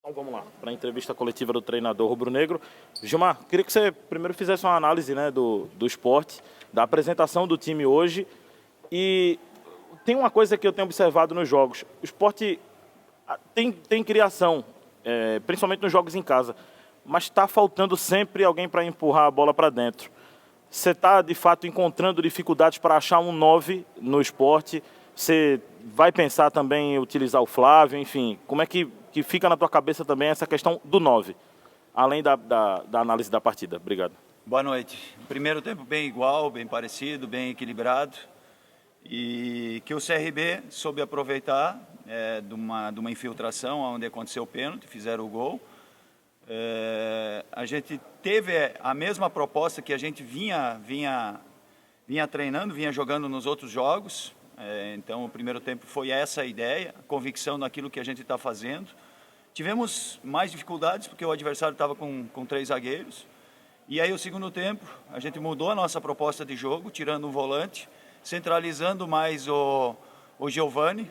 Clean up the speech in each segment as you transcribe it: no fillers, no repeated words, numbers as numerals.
Então vamos lá, para a entrevista coletiva do treinador rubro-negro. Gilmar, queria que você primeiro fizesse uma análise, né, do esporte, da apresentação do time hoje. E tem uma coisa que eu tenho observado nos jogos. O esporte tem criação, principalmente nos jogos em casa, mas está faltando sempre alguém para empurrar a bola para dentro. Você está, de fato, encontrando dificuldades para achar um 9 no esporte? Você vai pensar também em utilizar o Flávio? Enfim, como é que fica na tua cabeça também essa questão do 9, além da análise da partida? Obrigado. Boa noite. Primeiro tempo bem igual, bem parecido, bem equilibrado. E que o CRB soube aproveitar de uma infiltração onde aconteceu o pênalti, fizeram o gol. A gente teve a mesma proposta que a gente vinha treinando, vinha jogando nos outros jogos. Então, o primeiro tempo foi essa a ideia, a convicção naquilo que a gente está fazendo. Tivemos mais dificuldades porque o adversário estava com 3 zagueiros. E aí, o segundo tempo, a gente mudou a nossa proposta de jogo, tirando um volante, centralizando mais o Giovani,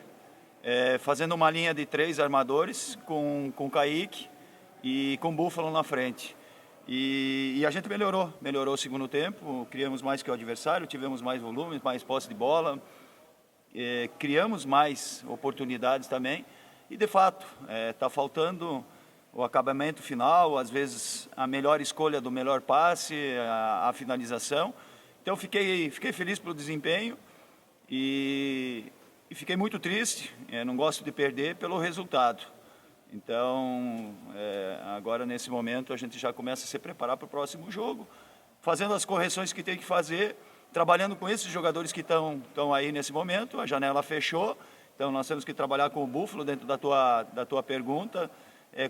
fazendo uma linha de 3 armadores com o Kaique e com o Búfalo na frente. E a gente melhorou o segundo tempo, criamos mais que o adversário, tivemos mais volume, mais posse de bola, criamos mais oportunidades também. E, de fato, está faltando o acabamento final, às vezes a melhor escolha do melhor passe, a finalização. Então, fiquei feliz pelo desempenho e fiquei muito triste, não gosto de perder, pelo resultado. Então, agora nesse momento a gente já começa a se preparar para o próximo jogo, fazendo as correções que tem que fazer, trabalhando com esses jogadores que estão aí nesse momento. A janela fechou, então nós temos que trabalhar com o Búfalo dentro da tua pergunta,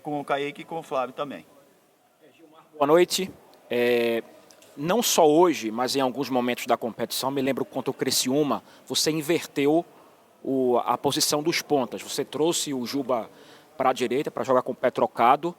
com o Kaique e com o Flávio também. Gilmar, boa noite. Não só hoje, mas em alguns momentos da competição, me lembro contra o Criciúma, você inverteu a posição dos pontas. Você trouxe o Juba para a direita, para jogar com o pé trocado,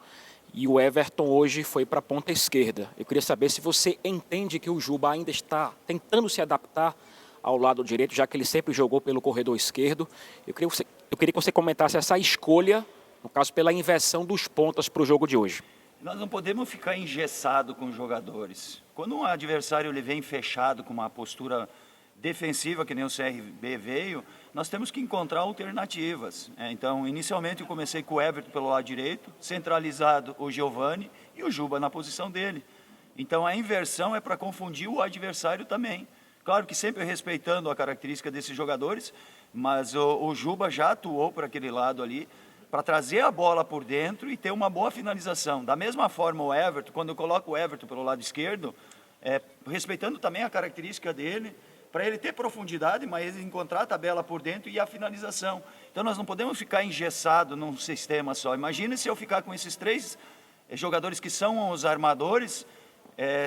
e o Everton hoje foi para a ponta esquerda. Eu queria saber se você entende que o Juba ainda está tentando se adaptar ao lado direito, já que ele sempre jogou pelo corredor esquerdo. Eu queria que você comentasse essa escolha, no caso, pela inversão dos pontas para o jogo de hoje. Nós não podemos ficar engessados com os jogadores. Quando um adversário ele vem fechado com uma postura defensiva, que nem o CRB veio, nós temos que encontrar alternativas. Então, inicialmente eu comecei com o Everton pelo lado direito, centralizado o Giovani e o Juba na posição dele. Então, a inversão é para confundir o adversário também. Claro que sempre respeitando a característica desses jogadores, mas o Juba já atuou por aquele lado ali, para trazer a bola por dentro e ter uma boa finalização. Da mesma forma o Everton, quando eu coloco o Everton pelo lado esquerdo, respeitando também a característica dele, para ele ter profundidade, mas encontrar a tabela por dentro e a finalização. Então nós não podemos ficar engessados num sistema só. Imagine se eu ficar com esses 3 jogadores que são os armadores,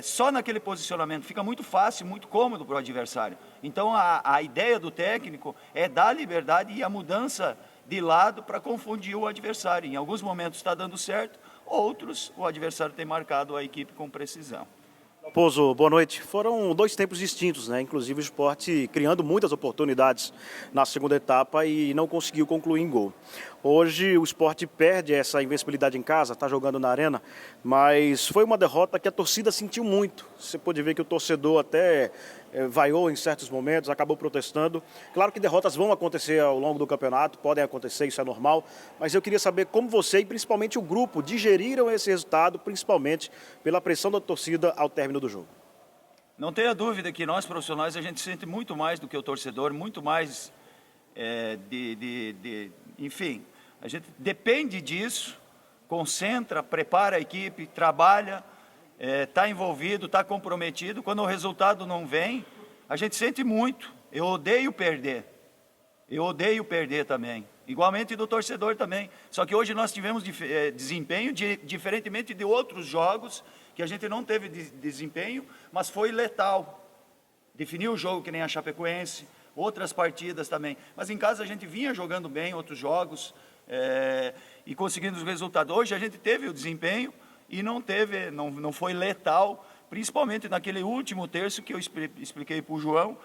só naquele posicionamento. Fica muito fácil, muito cômodo para o adversário. Então a ideia do técnico é dar liberdade e a mudança de lado para confundir o adversário. Em alguns momentos está dando certo, outros o adversário tem marcado a equipe com precisão. Pozo, boa noite. Foram 2 tempos distintos, né? Inclusive o esporte criando muitas oportunidades na segunda etapa e não conseguiu concluir em gol. Hoje o esporte perde essa invencibilidade em casa, está jogando na arena, mas foi uma derrota que a torcida sentiu muito. Você pode ver que o torcedor até vaiou em certos momentos, acabou protestando. Claro que derrotas vão acontecer ao longo do campeonato, podem acontecer, isso é normal, mas eu queria saber como você e principalmente o grupo digeriram esse resultado, principalmente pela pressão da torcida ao término do jogo. Não tenha dúvida que nós profissionais a gente sente muito mais do que o torcedor, muito mais enfim, a gente depende disso, concentra, prepara a equipe, trabalha, está envolvido, está comprometido. Quando o resultado não vem, a gente sente muito. Eu odeio perder também, igualmente do torcedor também. Só que hoje nós tivemos desempenho, diferentemente de outros jogos, que a gente não teve desempenho, mas foi letal. Definiu o jogo que nem a Chapecoense, outras partidas também. Mas em casa a gente vinha jogando bem outros jogos e conseguindo os resultados. Hoje a gente teve o desempenho e não foi letal, principalmente naquele último terço que eu expliquei para o João,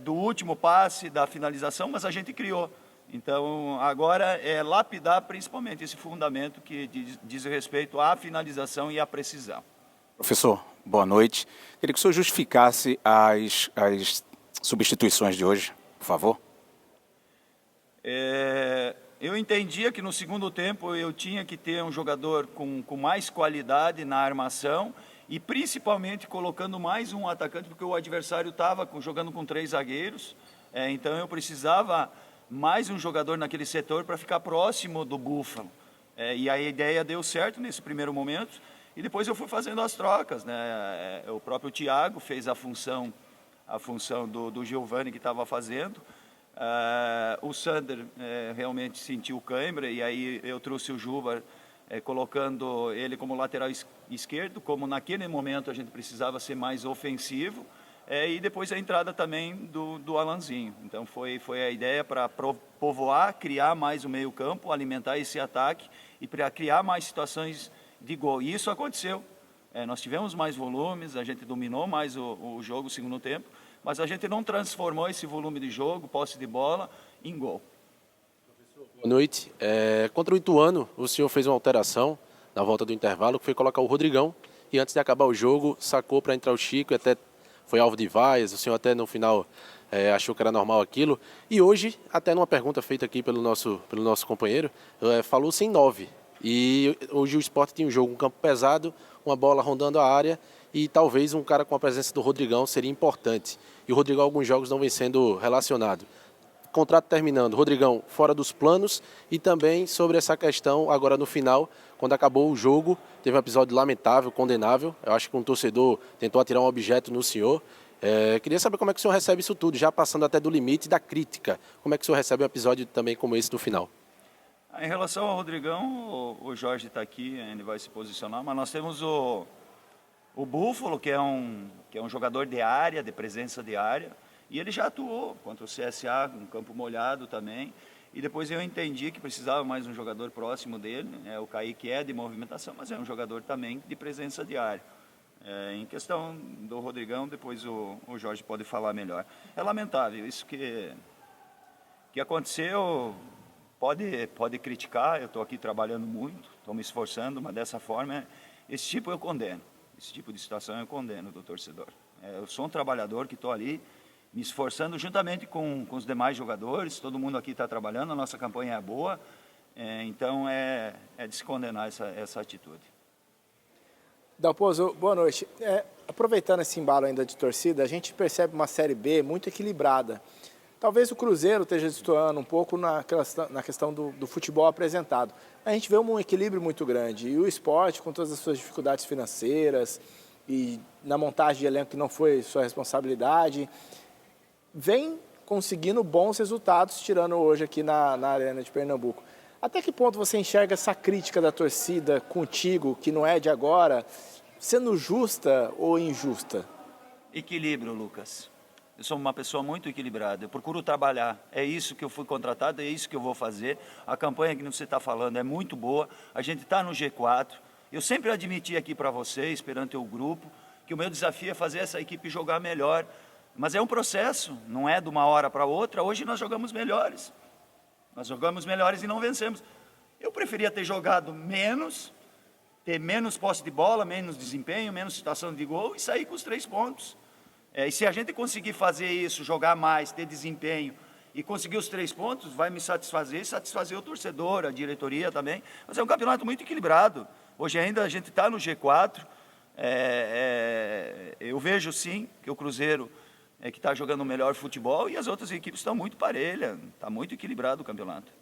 do último passe, da finalização, mas a gente criou. Então, agora é lapidar principalmente esse fundamento que diz respeito à finalização e à precisão. Professor, boa noite. Queria que o senhor justificasse as substituições de hoje, por favor. Eu entendia que no segundo tempo eu tinha que ter um jogador com mais qualidade na armação e principalmente colocando mais um atacante, porque o adversário estava jogando com 3 zagueiros, então eu precisava mais um jogador naquele setor para ficar próximo do Búfalo. E a ideia deu certo nesse primeiro momento, e depois eu fui fazendo as trocas, né? O próprio Thiago fez a função do Giovani que estava fazendo. O Sander realmente sentiu cãibra, e aí eu trouxe o Juba, colocando ele como lateral esquerdo, como naquele momento a gente precisava ser mais ofensivo. E depois a entrada também do Alanzinho. Então foi a ideia para povoar, criar mais o meio campo, alimentar esse ataque e para criar mais situações de gol. E isso aconteceu. Nós tivemos mais volumes, a gente dominou mais o jogo no segundo tempo, mas a gente não transformou esse volume de jogo, posse de bola, em gol. Boa noite. Contra o Ituano, o senhor fez uma alteração na volta do intervalo, que foi colocar o Rodrigão, e antes de acabar o jogo, sacou para entrar o Chico, e até foi alvo de vaias, o senhor até no final achou que era normal aquilo. E hoje, até numa pergunta feita aqui pelo nosso companheiro, falou-se em 9. E hoje o Sport tinha um jogo, um campo pesado, uma bola rondando a área, e talvez um cara com a presença do Rodrigão seria importante. E o Rodrigão, alguns jogos não vem sendo relacionado. Contrato terminando, Rodrigão fora dos planos, e também sobre essa questão agora no final, quando acabou o jogo, teve um episódio lamentável, condenável. Eu acho que um torcedor tentou atirar um objeto no senhor. Queria saber como é que o senhor recebe isso tudo, já passando até do limite da crítica. Como é que o senhor recebe um episódio também como esse no final? Em relação ao Rodrigão, o Jorge está aqui, ele vai se posicionar, mas nós temos o Búfalo, que é um jogador de área, de presença de área, e ele já atuou contra o CSA, um campo molhado também. E depois eu entendi que precisava mais um jogador próximo dele. O Kaique é de movimentação, mas é um jogador também de presença de área. Em questão do Rodrigão, depois o Jorge pode falar melhor. É lamentável isso que aconteceu. Pode criticar, eu estou aqui trabalhando muito, estou me esforçando, mas dessa forma, esse tipo eu condeno. Esse tipo de situação eu condeno do torcedor. Eu sou um trabalhador que estou ali me esforçando juntamente com os demais jogadores, todo mundo aqui está trabalhando, a nossa campanha é boa, então é de se condenar essa atitude. Dalpozo, boa noite. Aproveitando esse embalo ainda de torcida, a gente percebe uma Série B muito equilibrada. Talvez o Cruzeiro esteja destoando um pouco na questão do futebol apresentado. A gente vê um equilíbrio muito grande, e o Sport, com todas as suas dificuldades financeiras e na montagem de elenco que não foi sua responsabilidade, vem conseguindo bons resultados, tirando hoje aqui na Arena de Pernambuco. Até que ponto você enxerga essa crítica da torcida contigo, que não é de agora, sendo justa ou injusta? Equilíbrio, Lucas. Eu sou uma pessoa muito equilibrada, eu procuro trabalhar, é isso que eu fui contratado, é isso que eu vou fazer. A campanha que você está falando é muito boa, a gente está no G4. Eu sempre admiti aqui para vocês, perante o grupo, que o meu desafio é fazer essa equipe jogar melhor. Mas é um processo, não é de uma hora para outra. Hoje nós jogamos melhores. Nós jogamos melhores e não vencemos. Eu preferia ter jogado menos, ter menos posse de bola, menos desempenho, menos situação de gol e sair com os 3 pontos. E se a gente conseguir fazer isso, jogar mais, ter desempenho e conseguir os 3 pontos, vai me satisfazer e satisfazer o torcedor, a diretoria também. Mas é um campeonato muito equilibrado. Hoje ainda a gente está no G4. Eu vejo sim que o Cruzeiro que está jogando o melhor futebol e as outras equipes estão muito parelhas, está muito equilibrado o campeonato.